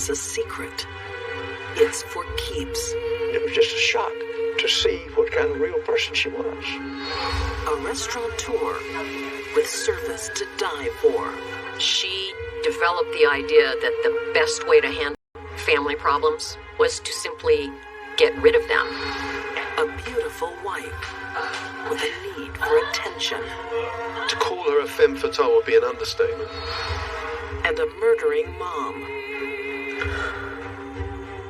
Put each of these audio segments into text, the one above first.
has a secret. It's for keeps. It was just a shock to see what kind of real person she was. A restaurateur with service to die for. She developed the idea that the best way to handle family problems was to simply get rid of them. A beautiful wife with a need for attention. To call her a femme fatale would be an understatement. And a murdering mom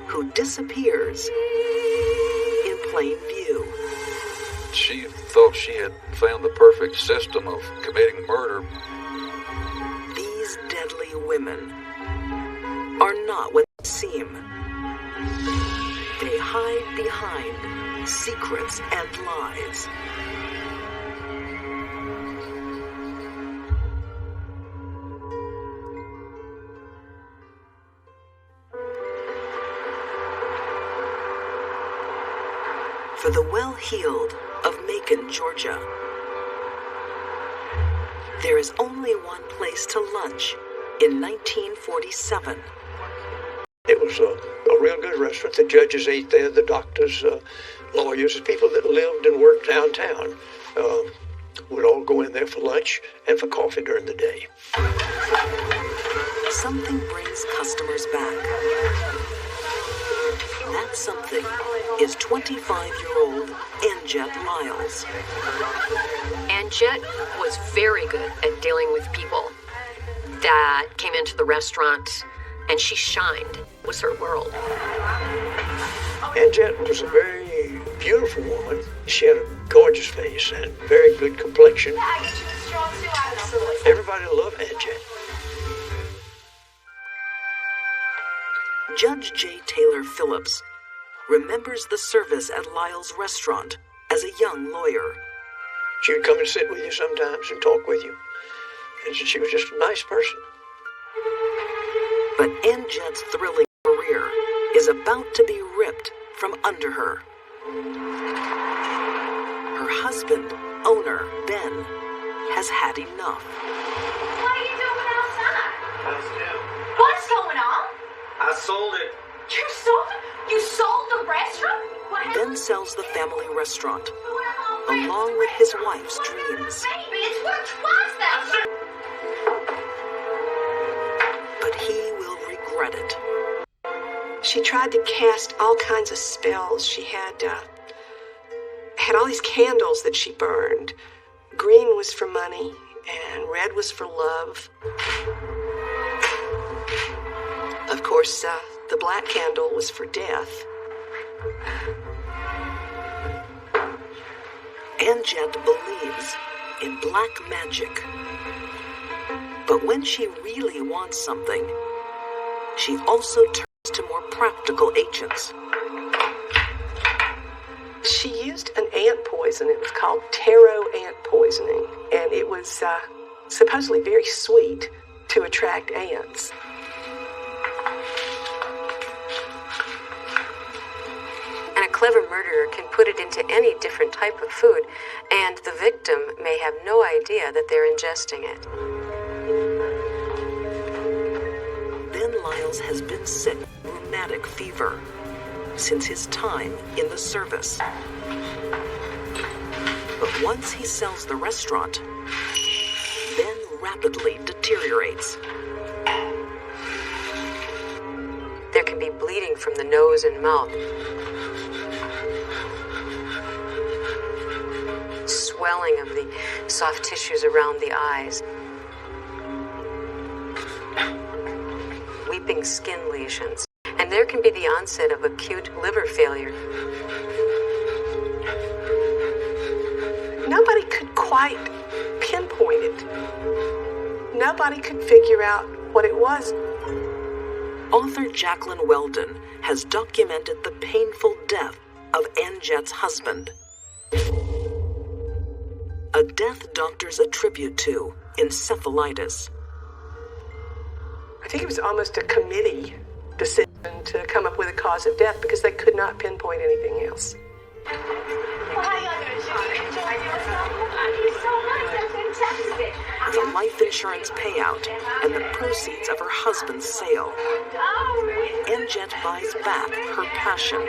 who disappears in plain view. She thought she had found the perfect system of committing murder. These deadly women are not what they seem. They hide behind secrets and lies. For the well-heeled of Macon, Georgia, there is only one place to lunch in 1947. It was a real good restaurant. The judges ate there, the doctors, lawyers, people that lived and worked downtown would all go in there for lunch and for coffee during the day. Something brings customers back. That something is 25-year-old Anjet Lyles. Anjet was very good at dealing with people that came into the restaurant, and she shined. It was her world. Anjet was a very beautiful woman. She had a gorgeous face and very good complexion. Everybody loved Anjet. Judge J. Taylor Phillips remembers the service at Lyle's restaurant as a young lawyer. She would come and sit with you sometimes and talk with you. And she was just a nice person. But Anjet's thrilling career is about to be ripped from under her. Her husband, owner Ben, has had enough. What are you doing outside? What's going on? I sold it. You sold it? You sold the restaurant? What happened? Ben sells the family restaurant, along with his wife's dreams. Baby, it's worth twice that. But he will regret it. She tried to cast all kinds of spells. She had all these candles that she burned. Green was for money, and red was for love. Of course, the black candle was for death. Anjet believes in black magic. But when she really wants something, she also turns to more practical agents. She used an ant poison. It was called taro ant poisoning, and it was supposedly very sweet to attract ants. And a clever murderer can put it into any different type of food, and the victim may have no idea that they're ingesting it. Ben Lyles has been sick with rheumatic fever since his time in the service. But once he sells the restaurant, Ben rapidly deteriorates. There can be bleeding from the nose and mouth, swelling of the soft tissues around the eyes, weeping skin lesions, and there can be the onset of acute liver failure. Nobody could quite pinpoint it. Nobody could figure out what it was. Author Jacqueline Weldon has documented the painful death of Anjet's husband. A death doctors attribute to encephalitis. I think it was almost a committee decision to come up with a cause of death because they could not pinpoint anything else. Well, how y'all doing, Judy? Enjoying yourself? You're so nice. That's fantastic. The life insurance payout and the proceeds of her husband's sale. Oh, Ann Jett buys back her passion. I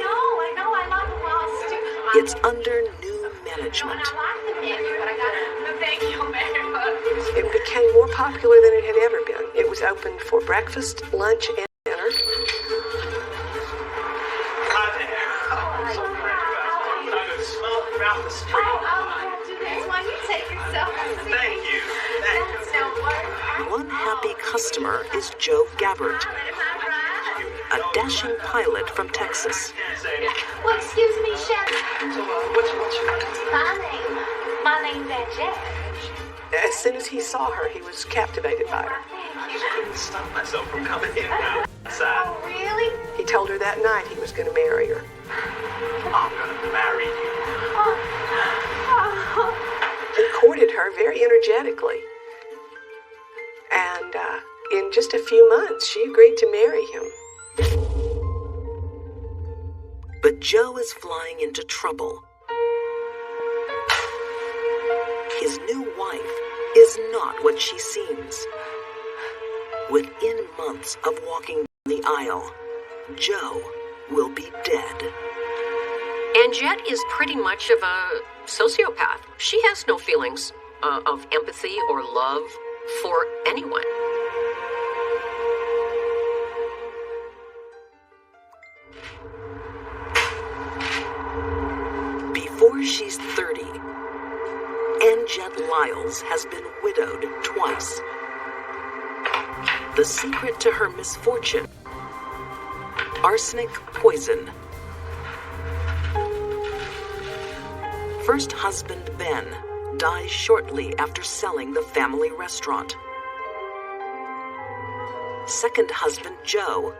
know, I love the walls too. It's under new management. Thank you very much. It became more popular than it had ever been. It was opened for breakfast, lunch, and dinner. Hi there. I'm so glad you guys are. I could smell it throughout the street. I'll do this one. You take yourself. Thank you. Thank you. That's no worries. One happy customer is Joe Gabbard, a dashing pilot from Texas. Well, excuse me, chef. So, what's your name? My name's Aunt Jett. As soon as he saw her, he was captivated by her. I just couldn't stop myself from coming in and outside. Oh, really? He told her that night he was going to marry her. I'm gonna marry you. He courted her very energetically. And in just a few months, she agreed to marry him. But Joe is flying into trouble. His new wife is not what she seems. Within months of walking down the aisle, Joe will be dead. And Jett is pretty much of a sociopath. She has no feelings of empathy or love for anyone. Before she's 30, Ann Jett Lyles has been widowed twice. The secret to her misfortune: arsenic poison. First husband Ben dies shortly after selling the family restaurant. Second husband Joe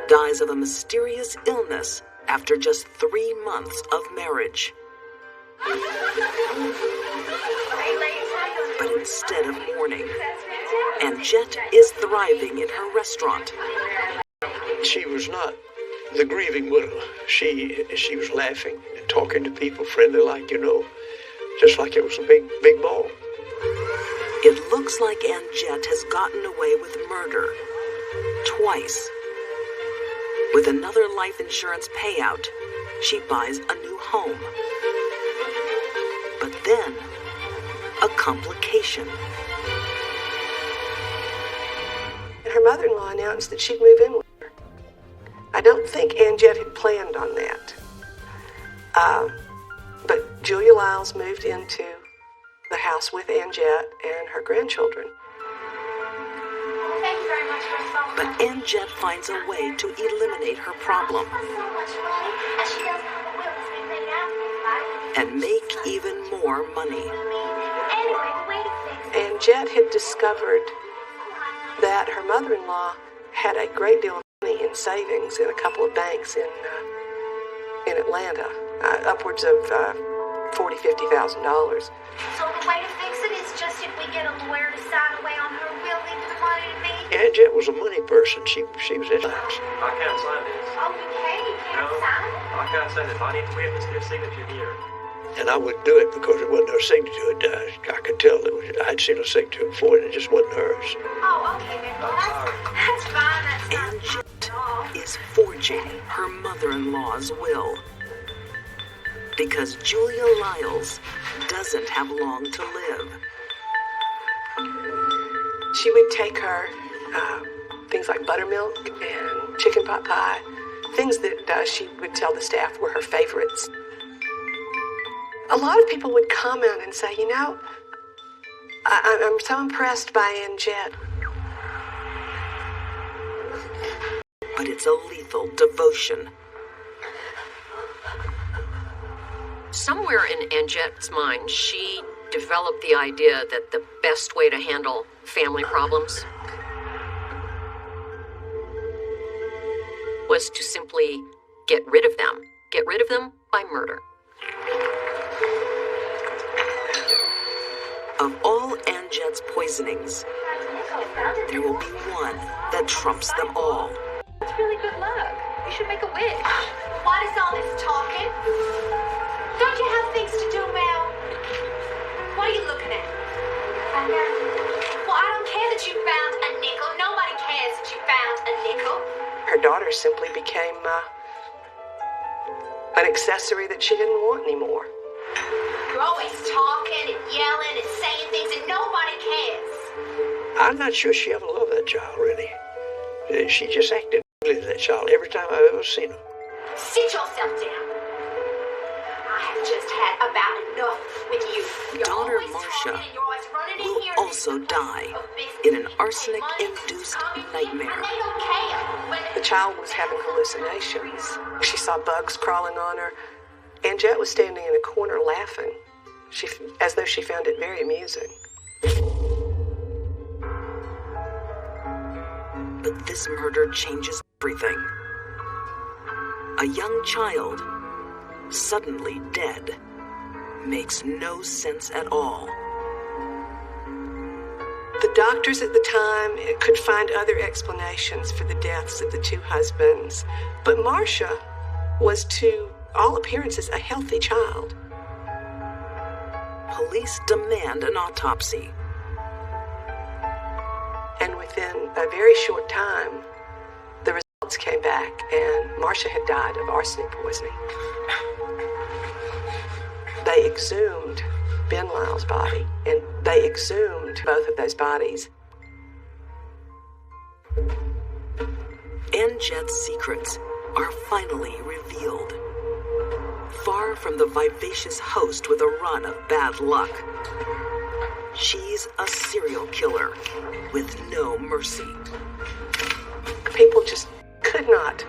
dies of a mysterious illness after just 3 months of marriage. But instead of mourning, Ann Jett is thriving in her restaurant. She was not the grieving widow. She was laughing and talking to people, friendly like, just like it was a big ball. It looks like Ann Jett has gotten away with murder twice. With another life insurance payout, she buys a new home. But then, a complication. And her mother-in-law announced that she'd move in with her. I don't think Ann Jett had planned on that. But Julia Lyles moved into the house with Ann Jett and her grandchildren. Thank you very much for so much. But Ann Jett finds a way to eliminate her problem So much money, and she doesn't have a will that's been laid out for me, right? and make even more money. Anyway, the way to fix it. Ann Jett had discovered that her mother-in-law had a great deal of money in savings in a couple of banks in Atlanta, upwards of $40,000, $50,000. So the way to fix it is just if we get a lawyer to sign away on her will, leave the money to me. Ann Jett was a money person. She was in times. I can't sign this. Oh, you can't? You can't sign it? I can't sign this. I need to witness their signature here. And I wouldn't do it because it wasn't her signature. I could tell I'd seen her signature before and it just wasn't hers. Oh, okay, then. Well, that's fine. That's not Ann Jett at all. is forging her mother-in-law's will. Because Julia Lyles doesn't have long to live. She would take her things like buttermilk and chicken pot pie, things that she would tell the staff were her favorites. A lot of people would comment and say, I'm so impressed by Ann Jett. But it's a lethal devotion. Somewhere in Ann Jett's mind, she developed the idea that the best way to handle family problems was to simply get rid of them. Get rid of them by murder. Of all Ann Jett's poisonings, there will be one that trumps them all. That's really good luck. You should make a wish. What is all this talking? Don't you have things to do, Mel? What are you looking at? Well, I don't care that you found a nickel. Nobody cares that you found a nickel. her daughter simply became an accessory that she didn't want anymore. You're always talking and yelling and saying things and nobody cares. I'm not sure she ever loved that child, really. She just acted ugly to that child every time I've ever seen her. Sit yourself down. I have just had about enough with you. You're Daughter always Marcia talking and you're always running in will here also die in an arsenic-induced nightmare. And they don't care. The child was having hallucinations. She saw bugs crawling on her, and Jet was standing in a corner laughing, as though she found it very amusing. But this murder changes everything. A young child, suddenly dead, makes no sense at all. The doctors at the time could find other explanations for the deaths of the two husbands, but Marcia was, to all appearances, a healthy child. Police demand an autopsy. And within a very short time, the results came back, and Marcia had died of arsenic poisoning. They exhumed Ben Lyle's body, and they exhumed both of those bodies. And Jet's secrets are finally revealed. Far from the vivacious host with a run of bad luck, she's a serial killer with no mercy. People just could not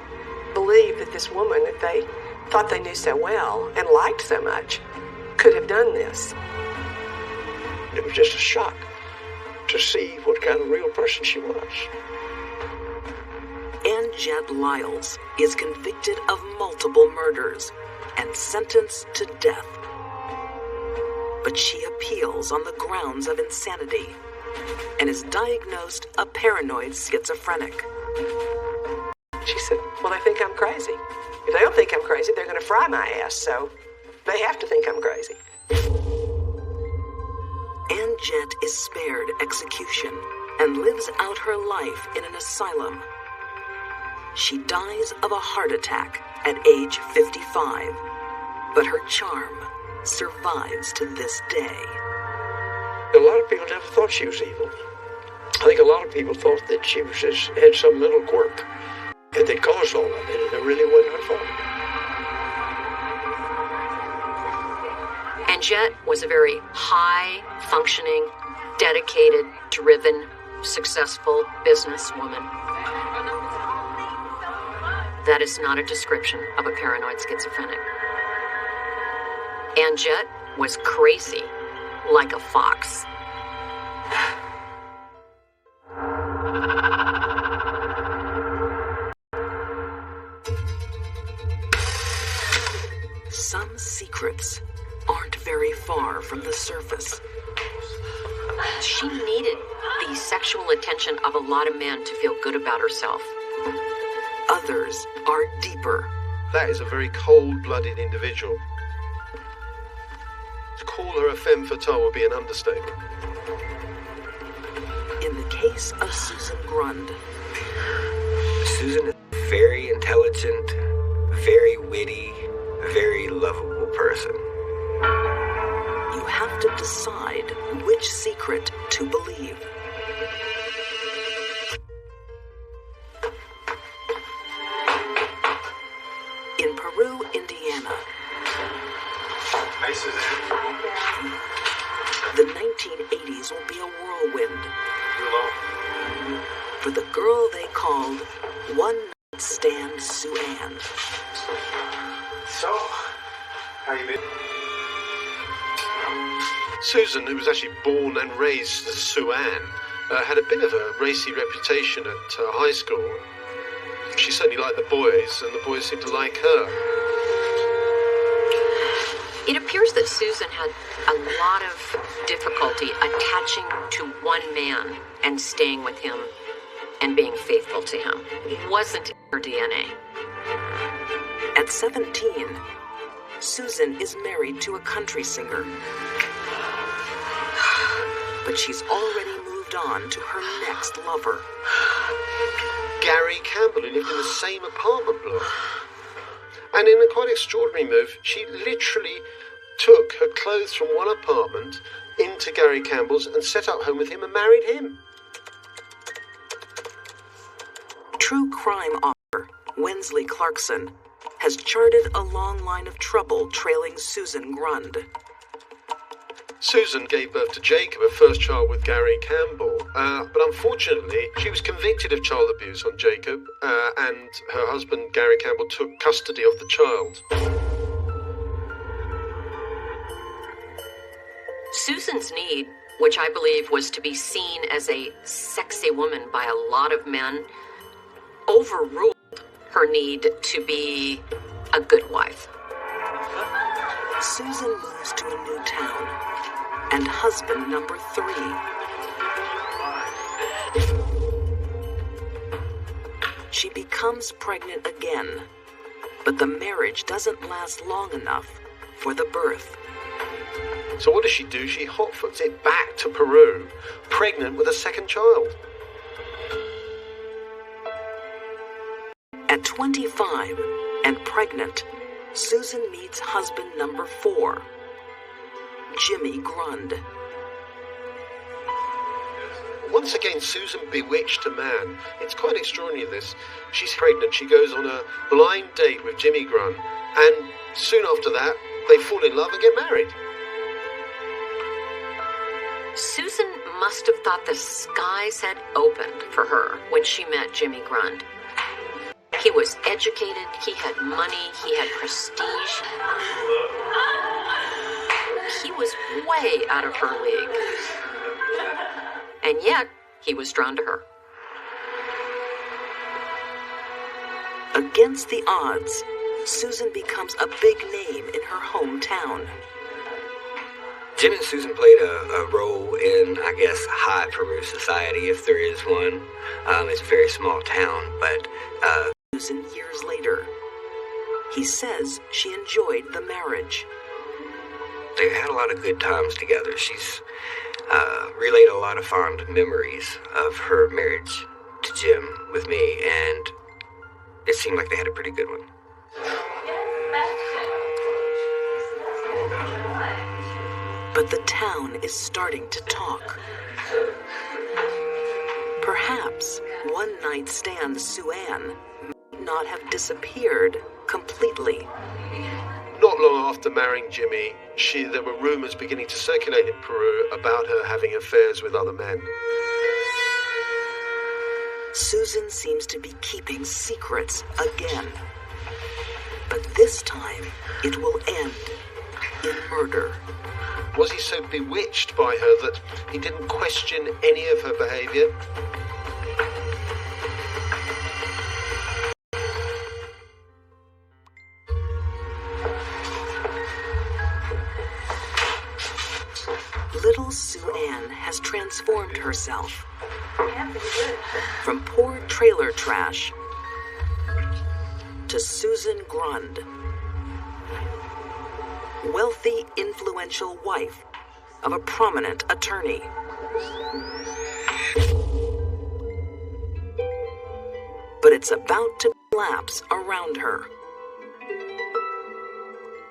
believe that this woman that they thought they knew so well and liked so much could have done this. It was just a shock to see what kind of real person she was. And Jet Lyles is convicted of multiple murders and sentenced to death. But she appeals on the grounds of insanity and is diagnosed a paranoid schizophrenic. She said, well, they think I'm crazy. If they don't think I'm crazy, they're going to fry my ass, so they have to think I'm crazy. And Jet is spared execution and lives out her life in an asylum. She dies of a heart attack at age 55, but her charm survives to this day. A lot of people never thought she was evil. I think a lot of people thought that she was just had some mental quirk and that caused all of it, and it really wasn't her fault. And Jet was a very high-functioning, dedicated, driven, successful businesswoman. That is not a description of a paranoid schizophrenic. And Jet was crazy, like a fox. Some secrets aren't very far from the surface. She needed the sexual attention of a lot of men to feel good about herself. Others are deeper. That is a very cold-blooded individual. To call her a femme fatale would be an understatement. In the case of Susan Grund, Susan is a very intelligent, very witty, very lovable person. you have to decide which secret to believe. In Peru, Indiana, Hi, Susan. the 1980s will be a whirlwind You alone? for the girl they called One Night Stand Sue Ann. So, how you been? Susan, who was actually born and raised as Sue Ann, had a bit of a racy reputation at high school. She certainly liked the boys, and the boys seemed to like her. It appears that Susan had a lot of difficulty attaching to one man and staying with him and being faithful to him. It wasn't in her DNA. At 17, Susan is married to a country singer. But she's already moved moved on to her next lover. Gary Campbell, who lived in the same apartment block. And in a quite extraordinary move, she literally took her clothes from one apartment into Gary Campbell's and set up home with him and married him. True crime author Wensley Clarkson has charted a long line of trouble trailing Susan Grund. Susan gave birth to Jacob, her first child, with Gary Campbell. But unfortunately, she was convicted of child abuse on Jacob, and her husband, Gary Campbell, took custody of the child. Susan's need, which I believe was to be seen as a sexy woman by a lot of men, overruled her need to be a good wife. Susan moves to a new town, and husband number 3. She becomes pregnant again, but the marriage doesn't last long enough for the birth. So what does she do? She hotfoots it back to Peru, pregnant with a second child. At 25 and pregnant, Susan meets husband number 4, Jimmy Grund. Once again, Susan bewitched a man. It's quite extraordinary, this. She's pregnant. She goes on a blind date with Jimmy Grund, and soon after that, they fall in love and get married. Susan must have thought the skies had opened for her when she met Jimmy Grund. He was educated, he had money, he had prestige. He was way out of her league. And yet, he was drawn to her. Against the odds, Susan becomes a big name in her hometown. Jim and Susan played a role in, I guess, high Peru society, if there is one. It's a very small town, but... Susan years later. He says she enjoyed the marriage. They had a lot of good times together. She's relayed a lot of fond memories of her marriage to Jim with me, and it seemed like they had a pretty good one. But the town is starting to talk. Perhaps one-night stand Sue-Ann might not have disappeared completely. Not long after marrying Jimmy, there were rumors beginning to circulate in Peru about her having affairs with other men. Susan seems to be keeping secrets again. But this time, it will end in murder. Was he so bewitched by her that he didn't question any of her behavior? Little Sue-Ann has transformed herself from poor trailer trash to Susan Grund, wealthy, influential wife of a prominent attorney. But it's about to collapse around her.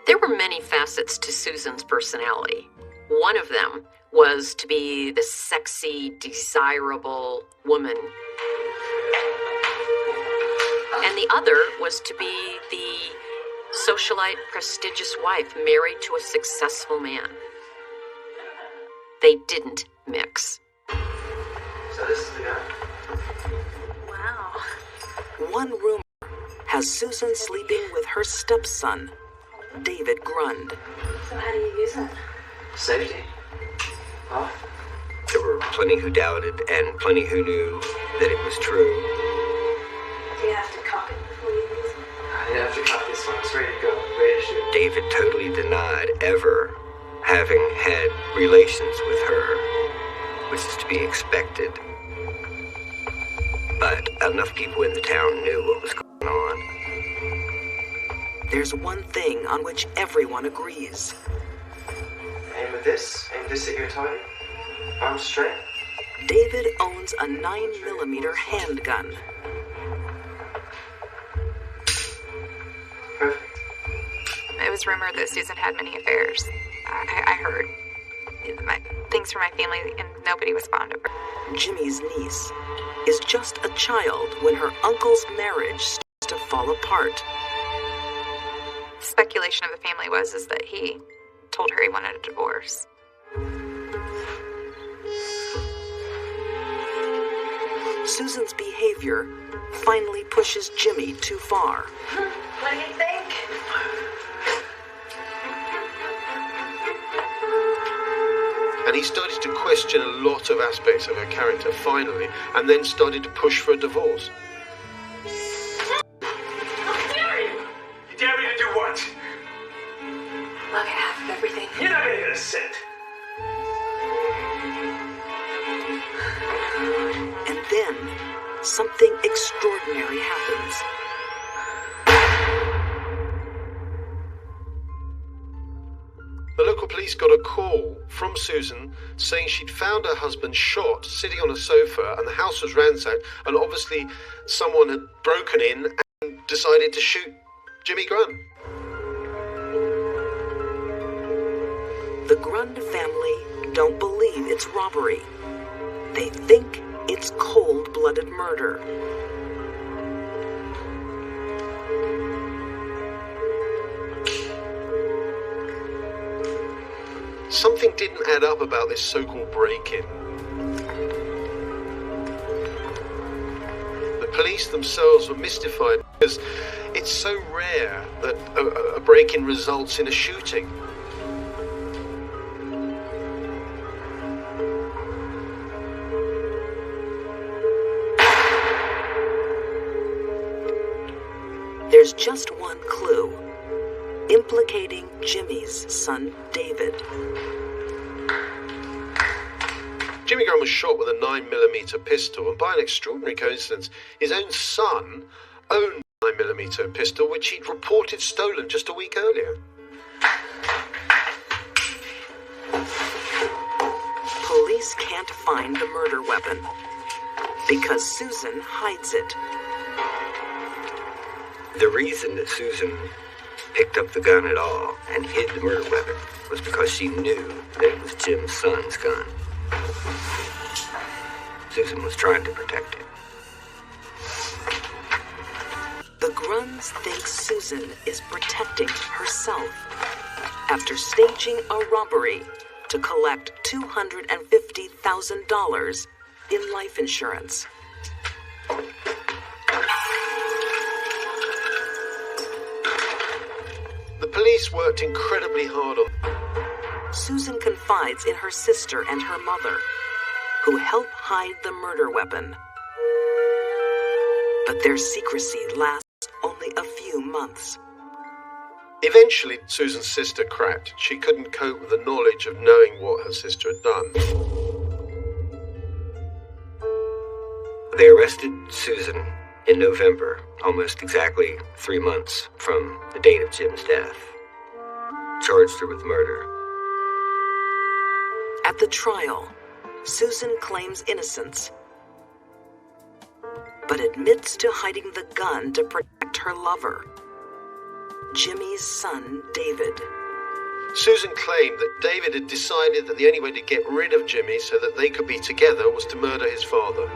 There were many facets to Susan's personality. One of them was to be the sexy, desirable woman. And the other was to be the socialite, prestigious wife married to a successful man. They didn't mix. So this is the guy? Wow. One rumor has Susan sleeping with her stepson, David Grund. So how do you use it? Safety. Oh. There were plenty who doubted and plenty who knew that it was true. Do you have to cock it before you use it? Yeah, after you cut this one, it's ready to go. Ready to shoot. David totally denied ever having had relations with her, which is to be expected. But enough people in the town knew what was going on. There's one thing on which everyone agrees. Aim with this. Aim this at your target. Arms straight. David owns a 9mm handgun. It was rumored that Susan had many affairs. I heard. Things from my family, and nobody was fond of her. Jimmy's niece is just a child when her uncle's marriage starts to fall apart. Speculation of the family is that he told her he wanted a divorce. Susan's behavior finally pushes Jimmy too far. What do you think? And he started to question a lot of aspects of her character, finally, and then started to push for a divorce. How dare you? You dare me to do what? Look at half of everything. You're not gonna get a cent. And then, something extraordinary happens. The local police got a call from Susan saying she'd found her husband shot sitting on a sofa and the house was ransacked, and obviously someone had broken in and decided to shoot Jimmy Grund. The Grund family don't believe it's robbery. They think it's cold-blooded murder. Something didn't add up about this so-called break-in. The police themselves were mystified because it's so rare that a break-in results in a shooting. There's just one clue, implicating Jimmy's son, David. Jimmy Grund was shot with a 9mm pistol, and by an extraordinary coincidence, his own son owned a 9mm pistol, which he'd reported stolen just a week earlier. Police can't find the murder weapon because Susan hides it. The reason that Susan picked up the gun at all and hid the murder weapon was because she knew that it was Jim's son's gun. Susan was trying to protect him. The Grunds think Susan is protecting herself after staging a robbery to collect $250,000 in life insurance. The police worked incredibly hard on. Susan confides in her sister and her mother, who help hide the murder weapon. But their secrecy lasts only a few months. Eventually, Susan's sister cracked. She couldn't cope with the knowledge of knowing what her sister had done. They arrested Susan in November, almost exactly 3 months from the date of Jim's death. Charged her with murder. At the trial, Susan claims innocence, but admits to hiding the gun to protect her lover, Jimmy's son, David. Susan claimed that David had decided that the only way to get rid of Jimmy so that they could be together was to murder his father.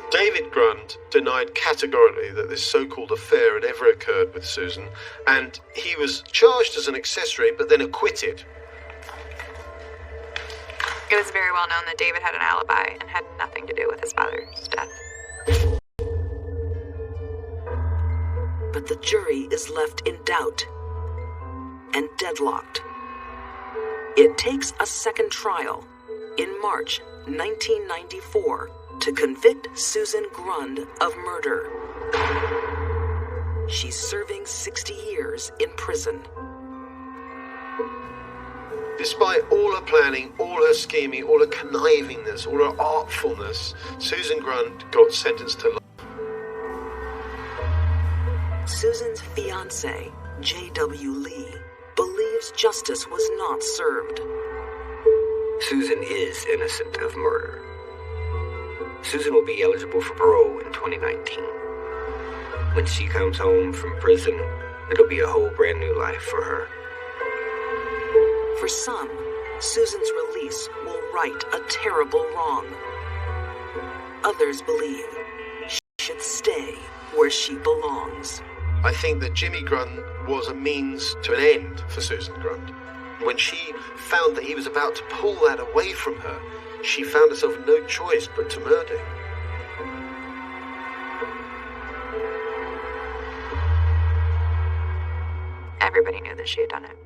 David Grund denied categorically that this so-called affair had ever occurred with Susan, and he was charged as an accessory but then acquitted. It was very well known that David had an alibi and had nothing to do with his father's death. But the jury is left in doubt and deadlocked. It takes a second trial in March 1994 to convict Susan Grund of murder. She's serving 60 years in prison. Despite all her planning, all her scheming, all her connivingness, all her artfulness, Susan Grund got sentenced to life. Susan's fiancé, J.W. Lee, believes justice was not served. Susan is innocent of murder. Susan will be eligible for parole in 2019. When she comes home from prison, it'll be a whole brand new life for her. For some, Susan's release will right a terrible wrong. Others believe she should stay where she belongs. I think that Jimmy Grunt was a means to an end for Susan Grunt. When she found that he was about to pull that away from her, she found herself no choice but to murder him. Everybody knew that she had done it.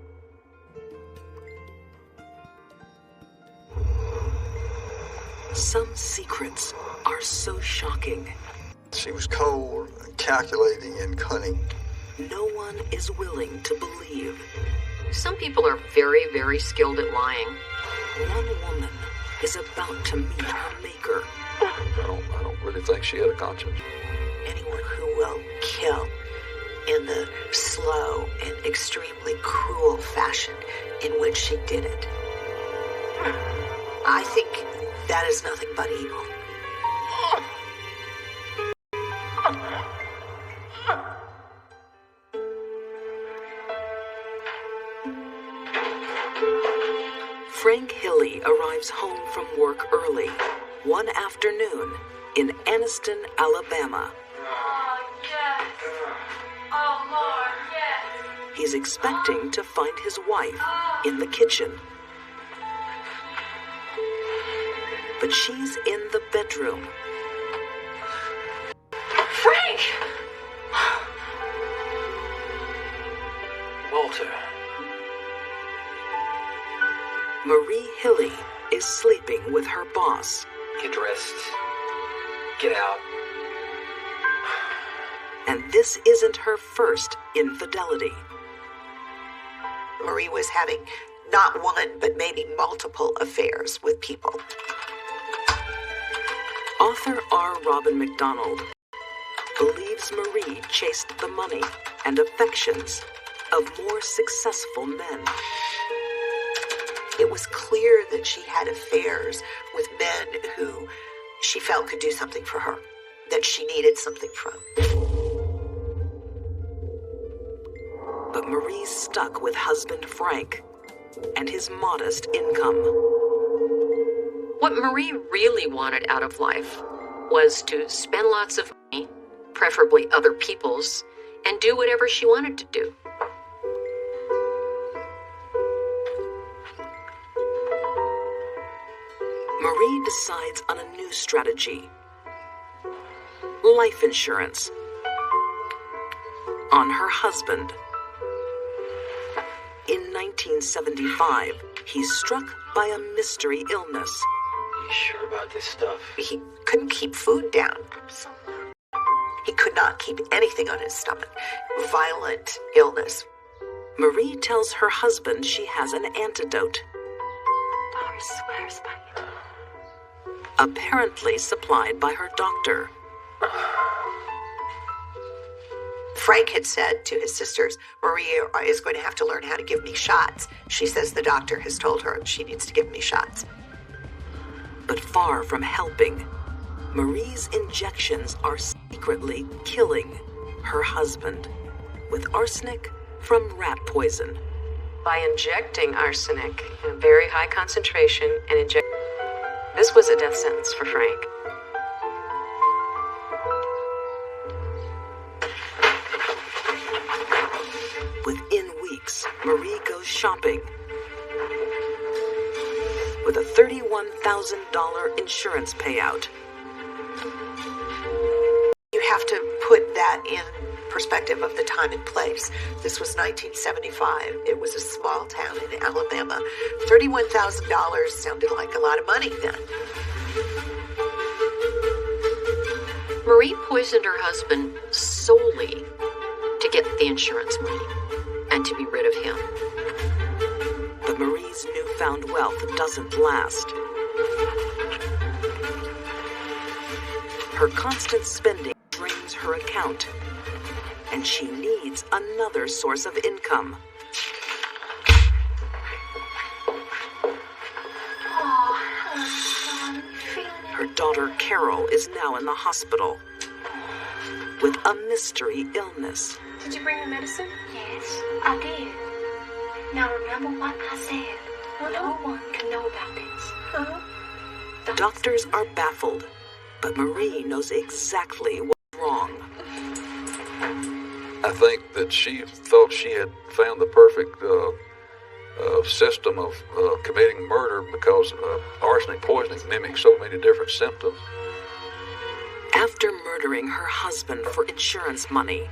Some secrets are so shocking. She was cold, calculating, and cunning. No one is willing to believe. Some people are very, very skilled at lying. One woman is about to meet her maker. I don't really think she had a conscience. Anyone who will kill in the slow and extremely cruel fashion in which she did it. I think that is nothing but evil. Frank Hilly arrives home from work early, one afternoon, in Anniston, Alabama. Oh, yes. Oh, Lord, yes. He's expecting to find his wife in the kitchen. But she's in the bedroom. Frank! Walter. Marie Hilly is sleeping with her boss. Get dressed. Get out. And this isn't her first infidelity. Marie was having not one, but maybe multiple affairs with people. Author R. Robin MacDonald believes Marie chased the money and affections of more successful men. It was clear that she had affairs with men who she felt could do something for her, that she needed something from. But Marie's stuck with husband Frank and his modest income. What Marie really wanted out of life was to spend lots of money, preferably other people's, and do whatever she wanted to do. Marie decides on a new strategy. Life insurance on her husband. In 1975, he's struck by a mystery illness. You sure about this stuff? He couldn't keep food down. He could not keep anything on his stomach. Violent illness. Marie tells her husband she has an antidote. Dollar swears by it. Apparently supplied by her doctor. Frank had said to his sisters, Maria is going to have to learn how to give me shots. She says the doctor has told her she needs to give me shots. But far from helping, Marie's injections are secretly killing her husband with arsenic from rat poison. By injecting arsenic in a very high concentration this was a death sentence for Frank. Within weeks, Marie goes shopping with a $31,000 insurance payout. You have to put that in perspective of the time and place. This was 1975. It was a small town in Alabama. $31,000 sounded like a lot of money then. Marie poisoned her husband solely to get the insurance money and to be rid of him. But Marie's newfound wealth doesn't last. Her constant spending drains her account, and she needs another source of income. Oh, daughter Carol is now in the hospital with a mystery illness. Did you bring the medicine? Yes, I did. Now remember what I said. No one can know about this. Doctors are baffled, but Marie knows exactly what's wrong. I think that she thought she had found the perfect system of committing murder because arsenic poisoning mimics so many different symptoms. After murdering her husband for insurance money,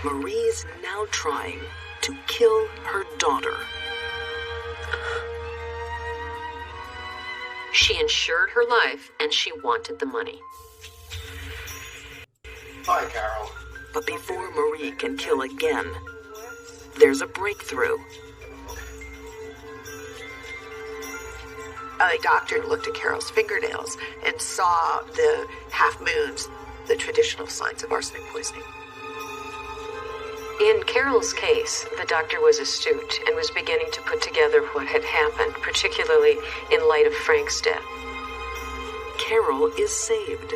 Marie's now trying to kill her daughter. She insured her life and she wanted the money. Hi, Carol. But before Marie can kill again, there's a breakthrough. A doctor looked at Carol's fingernails and saw the half moons, the traditional signs of arsenic poisoning. In Carol's case, the doctor was astute and was beginning to put together what had happened, particularly in light of Frank's death. Carol is saved.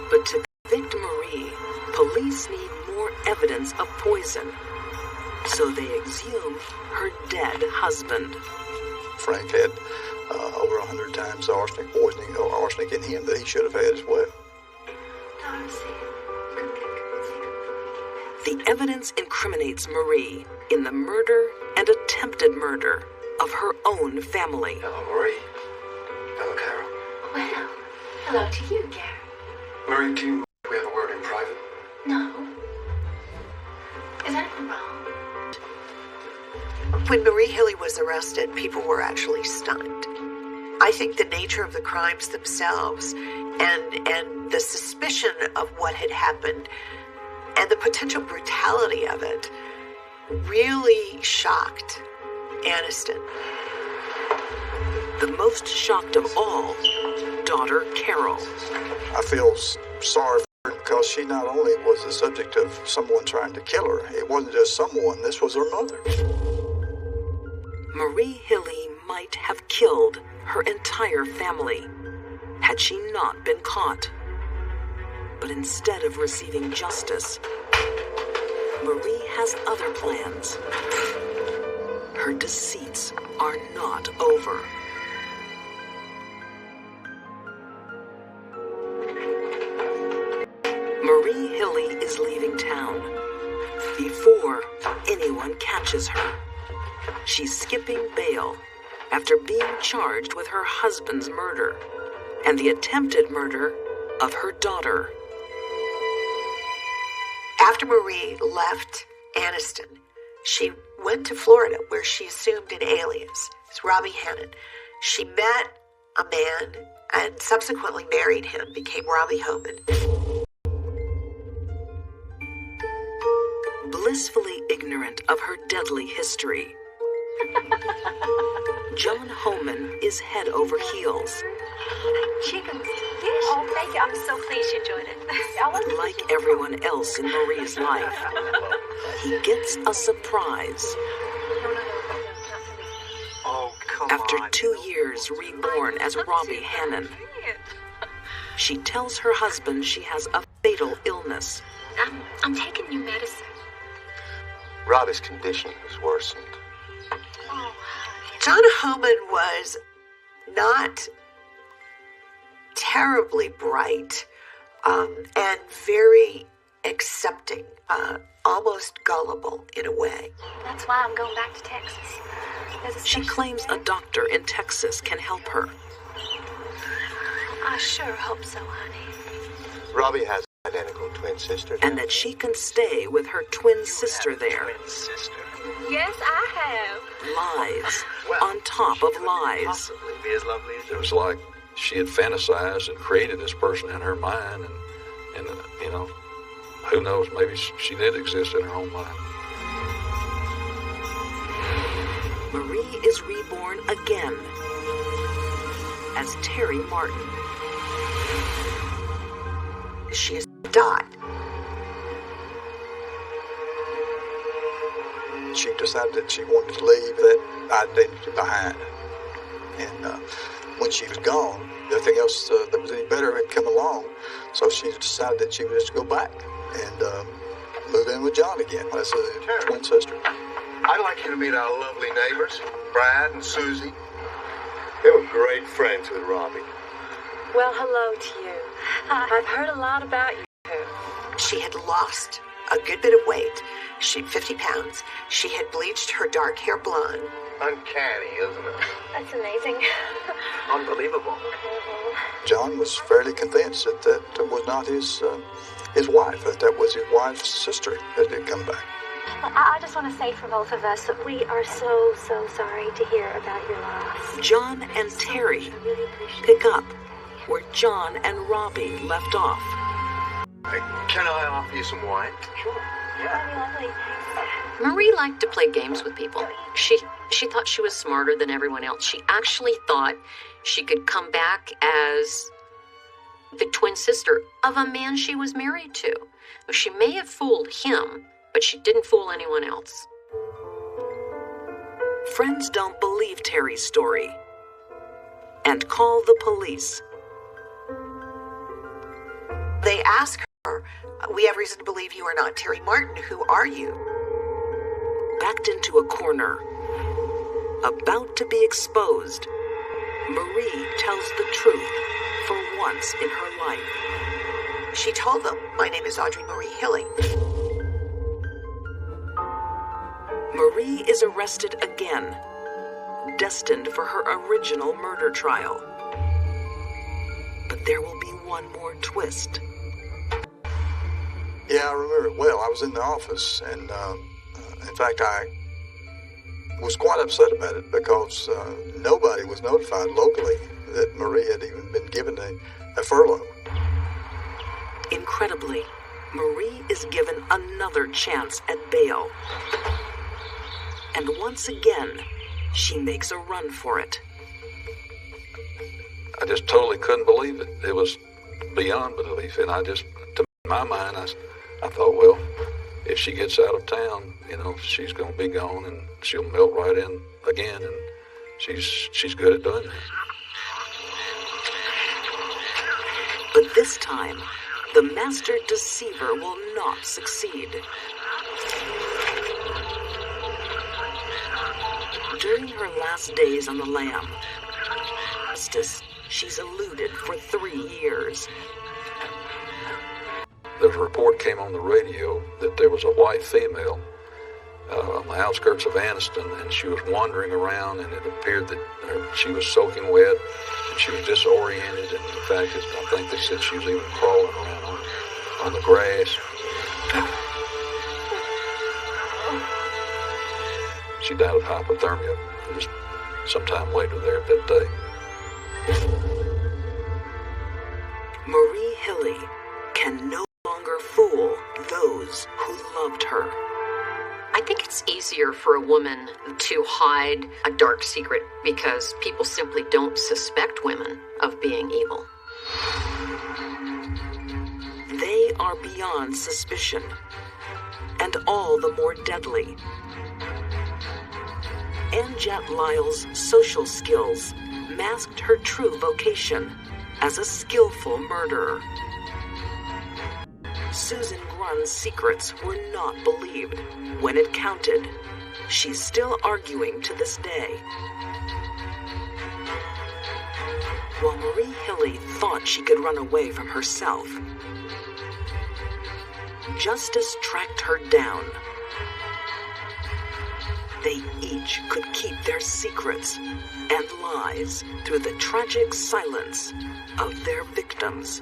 But to convict Marie, police need more evidence of poison. So they exhume her dead husband. Frank had over 100 times arsenic poisoning or arsenic in him that he should have had as well. The evidence incriminates Marie in the murder and attempted murder of her own family. Hello, Marie. Hello, Carol. Well, hello to you, Gary. Marie, do we have a word in private? No. Is anything wrong? When Marie Hilly was arrested, people were actually stunned. I think the nature of the crimes themselves and the suspicion of what had happened and the potential brutality of it really shocked Aniston. The most shocked of all, daughter Carol. I feel sorry for her because she not only was the subject of someone trying to kill her, it wasn't just someone, this was her mother. Marie Hilly might have killed her entire family had she not been caught. But instead of receiving justice, Marie has other plans. Her deceits are not over. Marie Hilly is leaving town before anyone catches her. She's skipping bail after being charged with her husband's murder and the attempted murder of her daughter. After Marie left Aniston, she went to Florida, where she assumed an alias. It's Robbie Hannon. She met a man and subsequently married him, became Robbie Homan. Blissfully ignorant of her deadly history, Joan Homan is head over heels. Chicken dish. Oh, thank you. I'm so pleased you enjoyed it. But like everyone else in Marie's life, he gets a surprise. Oh, come After on. 2 years reborn as Robbie Hannon, she tells her husband she has a fatal illness. I'm taking new medicine. Robbie's condition has worsened. John Homan was not terribly bright and very accepting, almost gullible in a way. That's why I'm going back to Texas. She claims a doctor in Texas can help her. I sure hope so, honey. Robbie has an identical twin sister. And that she can stay with her twin sister there. Yes, I have. Lies on top of lies. Be as lovely as It was like she had fantasized and created this person in her mind, and you know, who knows, maybe she did exist in her own mind. Marie is reborn again as Terry Martin. She has died. She decided that she wanted to leave that identity behind. And when she was gone, nothing else that was any better had come along. So she decided that she would just go back and move in with John again as a twin sister. I'd like you to meet our lovely neighbors, Brad and Susie. They were great friends with Robbie. Well, hello to you. I've heard a lot about you. She had lost a good bit of weight. 50 pounds. She had bleached her dark hair blonde. Uncanny, isn't it? That's amazing. Unbelievable. John was fairly convinced that that was not his wife, that was his wife's sister that had come back. I just want to say for both of us that we are so sorry to hear about your loss. John and Terry pick up where John and Robbie left off. Can I offer you some wine? Sure. That'd be lovely. Marie liked to play games with people. She thought she was smarter than everyone else. She actually thought she could come back as the twin sister of a man she was married to. She may have fooled him, but she didn't fool anyone else. Friends don't believe Terry's story and call the police. They ask her, "We have reason to believe you are not Terry Martin. Who are you?" Backed into a corner, about to be exposed, Marie tells the truth for once in her life. She told them, "My name is Audrey Marie Hilly." Marie is arrested again, destined for her original murder trial. But there will be one more twist. Yeah, I remember it well. I was in the office, and in fact, I was quite upset about it because nobody was notified locally that Marie had even been given a furlough. Incredibly, Marie is given another chance at bail. And once again, she makes a run for it. I just totally couldn't believe it. It was beyond belief. And to my mind, I thought, well, if she gets out of town, she's going to be gone and she'll melt right in again. And she's good at doing that. But this time, the master deceiver will not succeed. During her last days on the lam, justice she's eluded for 3 years. The report came on the radio that there was a white female on the outskirts of Anniston, and she was wandering around, and it appeared that she was soaking wet, and she was disoriented, and in fact, I think they said she was even crawling around on the grass. She died of hypothermia just sometime later there that day. Marie Hilly can no longer fool those who loved her. I think it's easier for a woman to hide a dark secret because people simply don't suspect women of being evil. They are beyond suspicion, and all the more deadly. Anjette Lyle's social skills masked her true vocation as a skillful murderer. Susan Grunn's secrets were not believed when it counted. She's still arguing to this day. While Marie Hilly thought she could run away from herself, justice tracked her down. They each could keep their secrets and lies through the tragic silence of their victims.